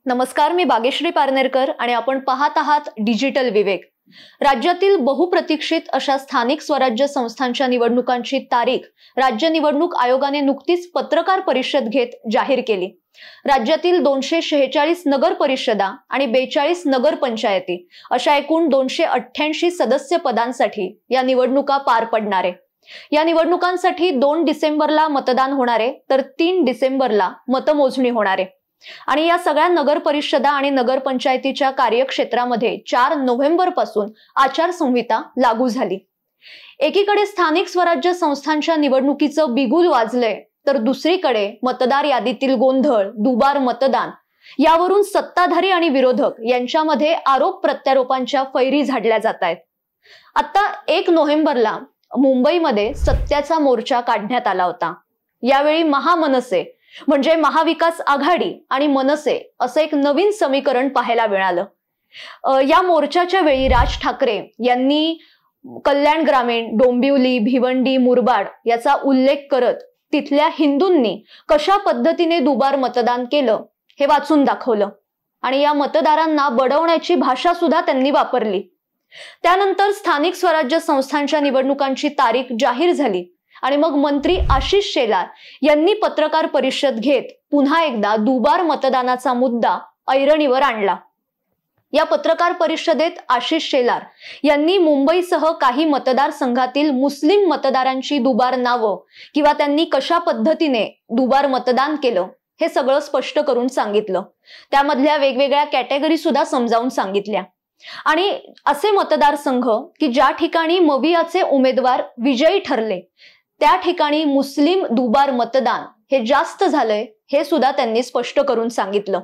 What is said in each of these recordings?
नमस्कार, मी बागेश्री पारनेरकर आणि आपण पाहत आहात डिजिटल विवेक। राज्यातील बहुप्रतीक्षित अशा स्थानिक स्वराज्य संस्थांच्या निवडणुकांची तारीख राज्य निवडणूक आयोगाने नुकतीच पत्रकार परिषद घेत जाहीर केली। राज्यातील 246 नगर परिषदा आणि 42 नगर पंचायती अशा एकूण 288 सदस्य पदांसाठी या निवडणुका पार पडणार आहे। या निवडणुकांसाठी 2 डिसेंबरला मतदान होणार आहे, तर 3 डिसेंबरला मतमोजणी होणार आहे। आणि या सगळ्या नगर परिषदा आणि नगर पंचायतीच्या कार्यक्षेत्रामध्ये 4 नोव्हेंबर पासून आचारसंहिता लागू झाली। एकीकडे स्थानिक स्वराज्य संस्थांच्या निवडणुकीचं बिगुल वाजलंय, तर दुसरीकडे मतदार यादीतील गोंधळ, दुबार मतदान यावरून सत्ताधारी आणि विरोधक यांच्यामध्ये आरोप प्रत्यारोपांच्या फैरी झाडल्या जात आहेत। आता 1 नोव्हेंबरला मुंबईमध्ये सत्याचा मोर्चा काढण्यात आला होता। यावेळी महामनसे म्हणजे महाविकास आघाडी आणि मनसे असं एक नवीन समीकरण पाहायला मिळालं। या मोर्चाच्या वेळी राज ठाकरे यांनी कल्याण ग्रामीण, डोंबिवली, भिवंडी, मुरबाड याचा उल्लेख करत तिथल्या हिंदूंनी कशा पद्धतीने दुबार मतदान केलं हे वाचून दाखवलं आणि या मतदारांना बडवण्याची भाषा सुद्धा त्यांनी वापरली। त्यानंतर स्थानिक स्वराज्य संस्थांच्या निवडणुकांची तारीख जाहीर झाली आणि मग मंत्री आशिष शेलार यांनी पत्रकार परिषद घेत पुन्हा एकदा दुबार मतदानाचा मुद्दा ऐरणीवर आणला। या पत्रकार परिषदेत आशिष शेलार यांनी मुंबईसह काही मतदारसंघातील मुस्लिम मतदारांची दुबार नावं किंवा त्यांनी कशा पद्धतीने दुबार मतदान केलं हे सगळं स्पष्ट करून सांगितलं। त्यामधल्या वेगवेगळ्या कॅटेगरी सुद्धा समजावून सांगितल्या आणि असे मतदारसंघ की ज्या ठिकाणी मवियाचे उमेदवार विजयी ठरले त्या ठिकाणी मुस्लिम दुबार मतदान हे जास्त झालंय हे सुद्धा त्यांनी स्पष्ट करून सांगितलं।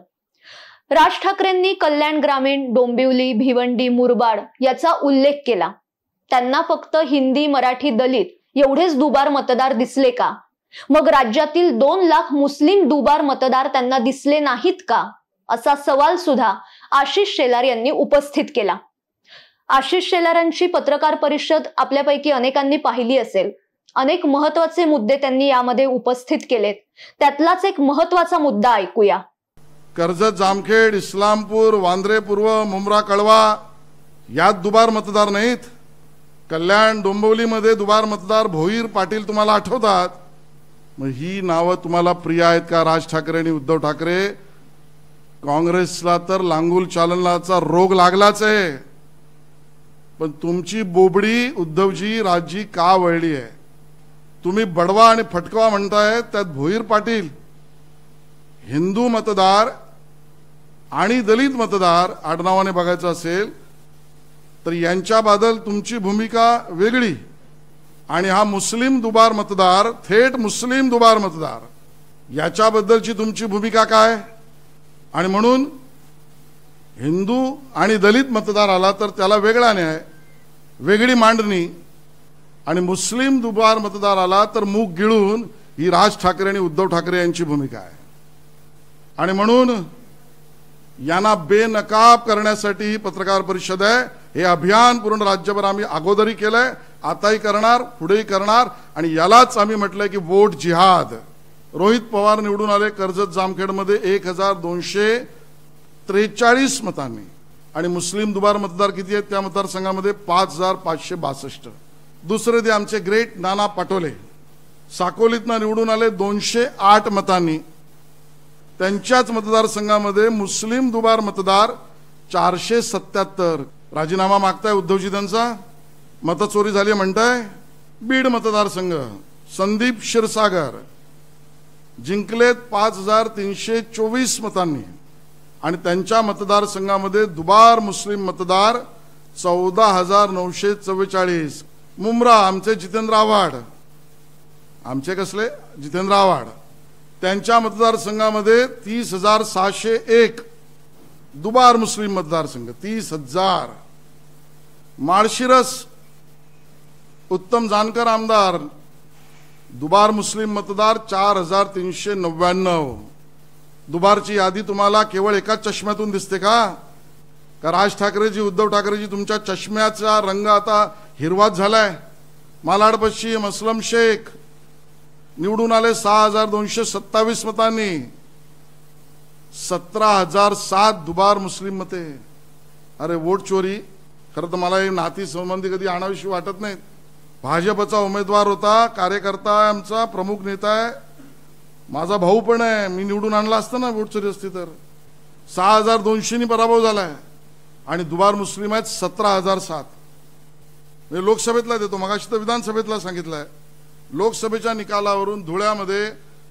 राज ठाकरेंनी कल्याण ग्रामीण, डोंबिवली, भिवंडी, मुरबाड याचा उल्लेख केला। त्यांना फक्त हिंदी, मराठी, दलित एवढेच दुबार मतदार दिसले का? मग राज्यातील 2 लाख मुस्लिम दुबार मतदार त्यांना दिसले नाहीत का? असा सवाल सुद्धा आशिष शेलार यांनी उपस्थित केला। आशिष शेलारांची पत्रकार परिषद आपल्यापैकी अनेकांनी पाहिली असेल। अनेक महत्त्वाचे मुद्दे त्यांनी यामध्ये उपस्थित केलेत। त्यातलाच एक महत्त्वाचा मुद्दा ऐकूया। कर्जत, जामखेड, इस्लामपूर, वांद्रे पूर्व, मुंब्रा, कळवा यात दुबार मतदार नाहीत। कल्याण, डोंबिवलीमध्ये दुबार मतदार भोईर, पाटील तुम्हाला आठवतात। मग ही नावं तुम्हाला प्रिय आहेत का? राज ठाकरे आणि उद्धव ठाकरे, काँग्रेसला तर लांगुल चालनाचा रोग लागलाच आहे, पण तुमची बोबडी उद्धवजी, राजजी का वळली आहे? तुम्ही बडवा आणि फटकवा म्हणताय, त्यात भोईर पाटील हिंदू मतदार आणि दलित मतदार आडनावाने बघायचं असेल तर यांच्याबद्दल तुमची भूमिका वेगळी, आणि हा मुस्लिम दुबार मतदार, थेट मुस्लिम दुबार मतदार याच्याबद्दलची तुमची भूमिका काय? आणि म्हणून हिंदू आणि दलित मतदार आला तर त्याला वेगळा न्याय, वेगळी मांडणी, आणि मुस्लिम दुबार मतदार आला तर मूग गिळून ही राज ठाकरे आणि उद्धव ठाकरे यांची भूमिका आहे। आणि म्हणून यांना बेनकाब करण्यासाठी ही पत्रकार परिषद आहे। हे अभियान पूर्ण राज्यभर आम्ही अगोदरी केलंय, आताही करणार, पुढेही करणार, आणि यालाच आम्ही म्हटलंय की वोट जिहाद। रोहित पवार निवडून आले कर्जत जामखेडमध्ये 1243 मतांनी, आणि मुस्लिम दुबार मतदार किती आहेत त्या मतदारसंघामध्ये? 5562। दुसरे ते आमचे ग्रेट नाना पटोले साकोलीतनं निवडून आले 208 मतांनी। त्यांच्याच मतदारसंघामध्ये मुस्लिम दुबार मतदार 477। राजीनामा मागताय उद्धवजी त्यांचा, मतचोरी झाली म्हणताय। बीड मतदारसंघ संदीप क्षीरसागर जिंकलेत 5324 मतांनी, आणि त्यांच्या मतदारसंघामध्ये दुबार मुस्लिम मतदार 14944। मुंब्रा आमचे जितेंद्र आव्हाड, आमचे कसले जितेंद्र आव्हाड, त्यांच्या मतदारसंघामध्ये 30601 दुबार मुस्लिम मतदारसंघ 30,000। माळशिरस उत्तम जानकर आमदार, दुबार मुस्लिम मतदार 4399। दुबारची यादी तुम्हाला केवळ एकाच चष्म्यातून दिसते का? राज ठाकरेजी, उद्धव ठाकरेजी तुमच्या चष्म्याचा रंग आता हिरवाच झालाय। मालाड पश्चिम असलम शेख निवडून आले 6227 मतांनी। 17,007 दुबार मुस्लिम मते. अरे वोट चोरी. खरं तर मला हे नाती संबंधी कधी आणावीशी वाटत नाहीत. भाजपचा उमेदवार होता, कार्यकर्ता आहे, आमचा प्रमुख नेता आहे, माझा भाऊ पण आहे. मी निवडून आणला असतं ना वोट चोरी असती तर. 6,200 पराभव झालाय आणि दुबार मुस्लिम आहेत 17,007. म्हणजे लोकसभेतला देतो, मगाशी तर विधानसभेतला सांगितलंय. लोकसभेच्या निकालावरून धुळ्यामध्ये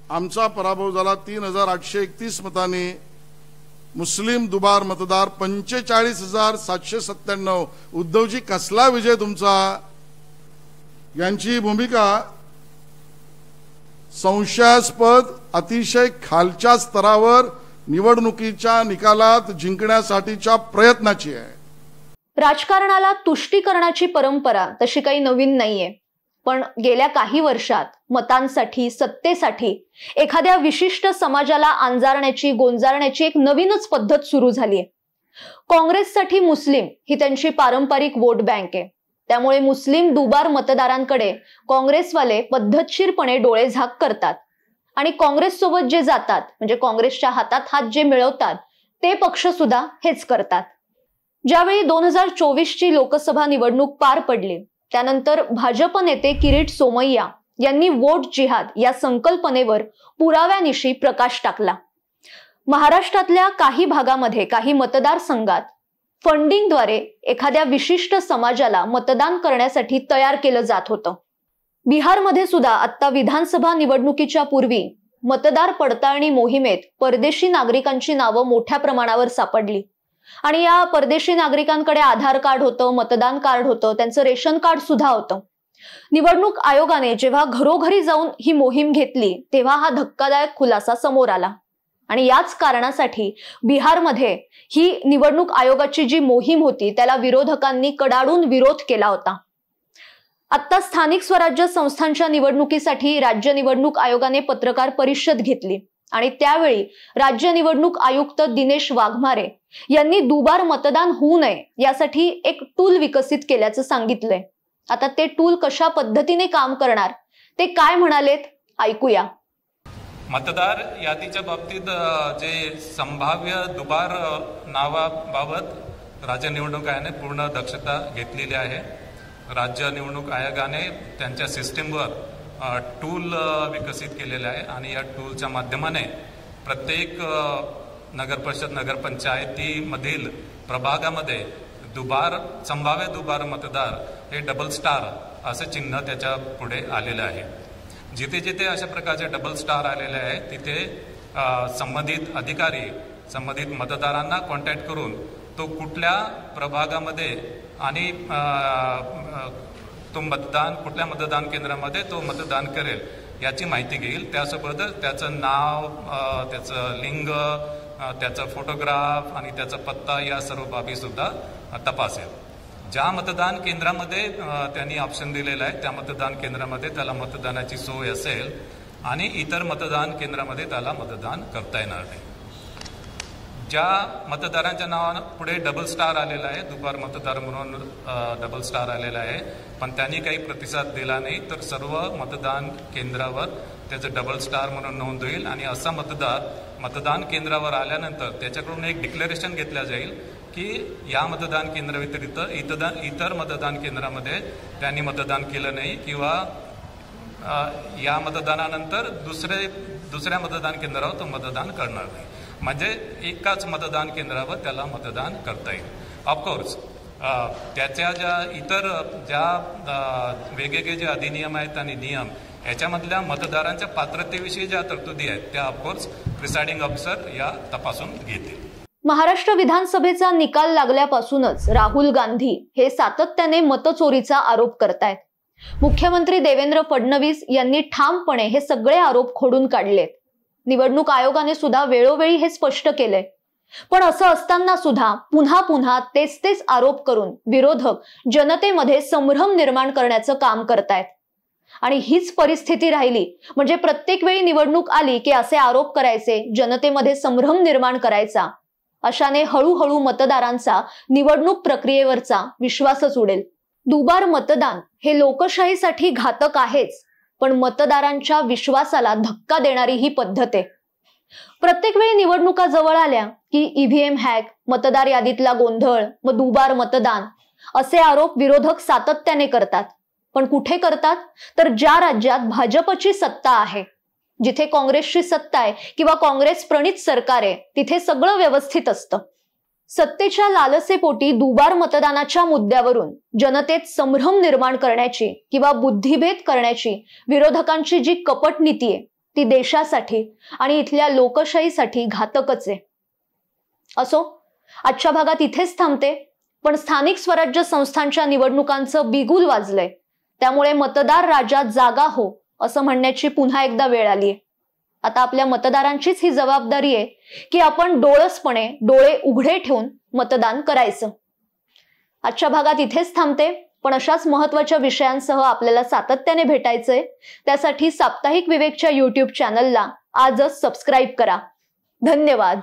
आमचा पराभव झाला 3,831 मतांनी. मुस्लिम दुबार मतदार 45,797. उद्धवजी कसला विजय तुमचा. यांची भूमिका संशयास्पद, अतिशय खालच्या स्तरावर निवडणुकीच्या निकालात जिंकण्यासाठीच्या प्रयत्नाची आहे. राजकारणाला तुष्टीकरणाची परंपरा तशी काही नवीन नाहीये, पण गेल्या काही वर्षात मतांसाठी, सत्तेसाठी एखाद्या विशिष्ट समाजाला अंजारण्याची, गोंजारण्याची एक नवीनच पद्धत सुरू झालीय. काँग्रेससाठी मुस्लिम ही त्यांची पारंपरिक वोट बँक आहे. त्यामुळे मुस्लिम दुबार मतदारांकडे काँग्रेसवाले पद्धतशीरपणे डोळेझाक करतात आणि काँग्रेस सोबत जे जातात, म्हणजे काँग्रेसच्या हातात हात जे मिळवतात, ते पक्ष सुद्धा हेच करतात. ज्यावेळी 2024ची लोकसभा निवडणूक पार पडली, त्यानंतर भाजप नेते किरीट सोमय्या यांनी वोट जिहाद या संकल्पनेवर पुराव्यानिशी प्रकाश टाकला. महाराष्ट्रातल्या काही भागामध्ये, काही मतदारसंघात फंडिंगद्वारे एखाद्या विशिष्ट समाजाला मतदान करण्यासाठी तयार केलं जात होतं. बिहारमध्ये सुद्धा आता विधानसभा निवडणुकीच्या पूर्वी मतदार पडताळणी मोहिमेत परदेशी नागरिकांची नावं मोठ्या प्रमाणावर सापडली आणि या परदेशी नागरिकांकडे आधार कार्ड होतं, मतदान कार्ड होतं, त्यांचं रेशन कार्ड सुद्धा होतं. निवडणूक आयोगाने जेव्हा घरोघरी जाऊन ही मोहीम घेतली, तेव्हा हा धक्कादायक खुलासा समोर आला आणि याच कारणासाठी बिहारमध्ये ही निवडणूक आयोगाची जी मोहीम होती त्याला विरोधकांनी कडाडून विरोध केला होता. आता स्थानिक स्वराज्य संस्थांच्या निवडणुकीसाठी राज्य निवडणूक आयोगाने पत्रकार परिषद घेतली आणि त्यावेळी राज्य निवडणूक आयुक्त दिनेश वाघमारे यांनी दुबार मतदान होऊ नये यासाठी एक टूल विकसित केल्याचं सांगितलंय. आता ते टूल कशा पद्धतीने काम करणार ते काय म्हणालेत ऐकूया. मतदार यादीच्या बाबतीत जे संभाव्य दुबार नावाबाबत राज्य निवडणूक आयोगाने पूर्ण दक्षता घेतलेली आहे. राज्य निवडणूक आयोगाने त्यांच्या सिस्टीमवर टूल विकसित केलेला आहे आणि या टूलच्या माध्यमाने प्रत्येक नगरपरिषद, नगरपंचायतीमधील प्रभागामध्ये संभाव्य दुबार मतदार हे डबल स्टार असं चिन्ह त्याच्या पुढे आलेलं आहे. जिथे जिथे अशा प्रकारचे डबल स्टार आलेले आहे तिथे संबंधित अधिकारी संबंधित मतदारांना कॉन्टॅक्ट करून तो कुठल्या प्रभागामध्ये आणि तो कुठल्या मतदान केंद्रामध्ये तो मतदान करेल याची माहिती घेईल. त्यासोबतच त्याचं नाव, त्याचं लिंग, त्याचा फोटोग्राफ आणि त्याचा पत्ता या सर्व बाबी सुद्धा तपासेल. ज्या मतदान केंद्रामध्ये त्यांनी ऑप्शन दिलेला आहे त्या मतदान केंद्रामध्ये त्याला मतदानाची सोय असेल आणि इतर मतदान केंद्रामध्ये त्याला मतदान करता येणार नाही. ज्या मतदारांच्या नावानं पुढे डबल स्टार आलेला आहे, दुबार मतदार म्हणून डबल स्टार आलेला आहे, पण त्यांनी काही प्रतिसाद दिला नाही तर सर्व मतदान केंद्रावर त्याचं डबल स्टार म्हणून नोंद होईल आणि असा मतदार मतदान केंद्रावर आल्यानंतर त्याच्याकडून एक डिक्लेरेशन घेतलं जाईल की या मतदान केंद्राव्यतिरिक्त इतर मतदान केंद्रामध्ये त्यांनी मतदान केलं नाही किंवा या मतदानानंतर दुसऱ्या मतदान केंद्रावर तो मतदान करणार नाही. म्हणजे एकाच मतदान केंद्रावर त्याला मतदान करता येईल. ऑफकोर्स त्याच्या ज्या वेगवेगळे जे अधिनियम आहेत आणि नियम याच्यामधल्या मतदारांच्या पात्रतेविषयी ज्या तरतुदी आहेत त्या ऑफकोर्स प्रिसाइडिंग ऑफिसर या तपासून घेतील. महाराष्ट्र विधानसभेचा निकाल लागल्यापासूनच राहुल गांधी हे सातत्याने मतचोरीचा आरोप करतायत. मुख्यमंत्री देवेंद्र फडणवीस यांनी ठामपणे हे सगळे आरोप खोडून काढलेत. निवडणूक आयोगाने सुद्धा वेळोवेळी हे स्पष्ट केलंय. पण असं असताना सुद्धा पुन्हा पुन्हा तेच आरोप करून विरोधक जनतेमध्ये संभ्रम निर्माण करण्याचं काम करतायत. आणि हीच परिस्थिती राहिली म्हणजे प्रत्येक वेळी निवडणूक आली की असे आरोप करायचे, जनतेमध्ये संभ्रम निर्माण करायचा. अशाने हळूहळू मतदारांचा निवडणूक प्रक्रियेवरचा विश्वासच उडेल. दुबार मतदान हे लोकशाहीसाठी घातक आहेच, पण मतदारांच्या विश्वासाला धक्का देणारी ही पद्धत आहे. प्रत्येक वेळी निवडणुका जवळ आल्या की ईव्हीएम हॅक, मतदार यादीतला गोंधळ, मग दुबार मतदान असे आरोप विरोधक सातत्याने करतात. पण कुठे करतात? तर ज्या राज्यात भाजपची सत्ता आहे, जिथे काँग्रेसची सत्ता आहे किंवा काँग्रेस प्रणित सरकार आहे, तिथे सगळं व्यवस्थित असतं. सत्तेच्या लालसेपोटी दुबार मतदानाच्या मुद्द्यावरून जनतेत संभ्रम निर्माण करण्याची किंवा बुद्धिभेद करण्याची विरोधकांची जी कपट नीती आहे ती देशासाठी आणि इथल्या लोकशाहीसाठी घातकच आहे. असो, आजच्या भागात इथेच थांबते. पण स्थानिक स्वराज्य संस्थांच्या निवडणुकांचं बिगुल वाजलंय, त्यामुळे मतदार राजा जागा हो असं म्हणण्याची पुन्हा एकदा वेळ आलीय. आता आपल्या मतदारांचीच ही जबाबदारी आहे की आपण डोळसपणे डोळे उघडे ठेवून मतदान करायचं. आजच्या भागात इथेच थांबते. पण अशाच महत्त्वाच्या विषयांसह आपल्याला सातत्याने भेटायचंय. त्यासाठी साप्ताहिक विवेकच्या YouTube चॅनलला आजच सबस्क्राईब करा. धन्यवाद.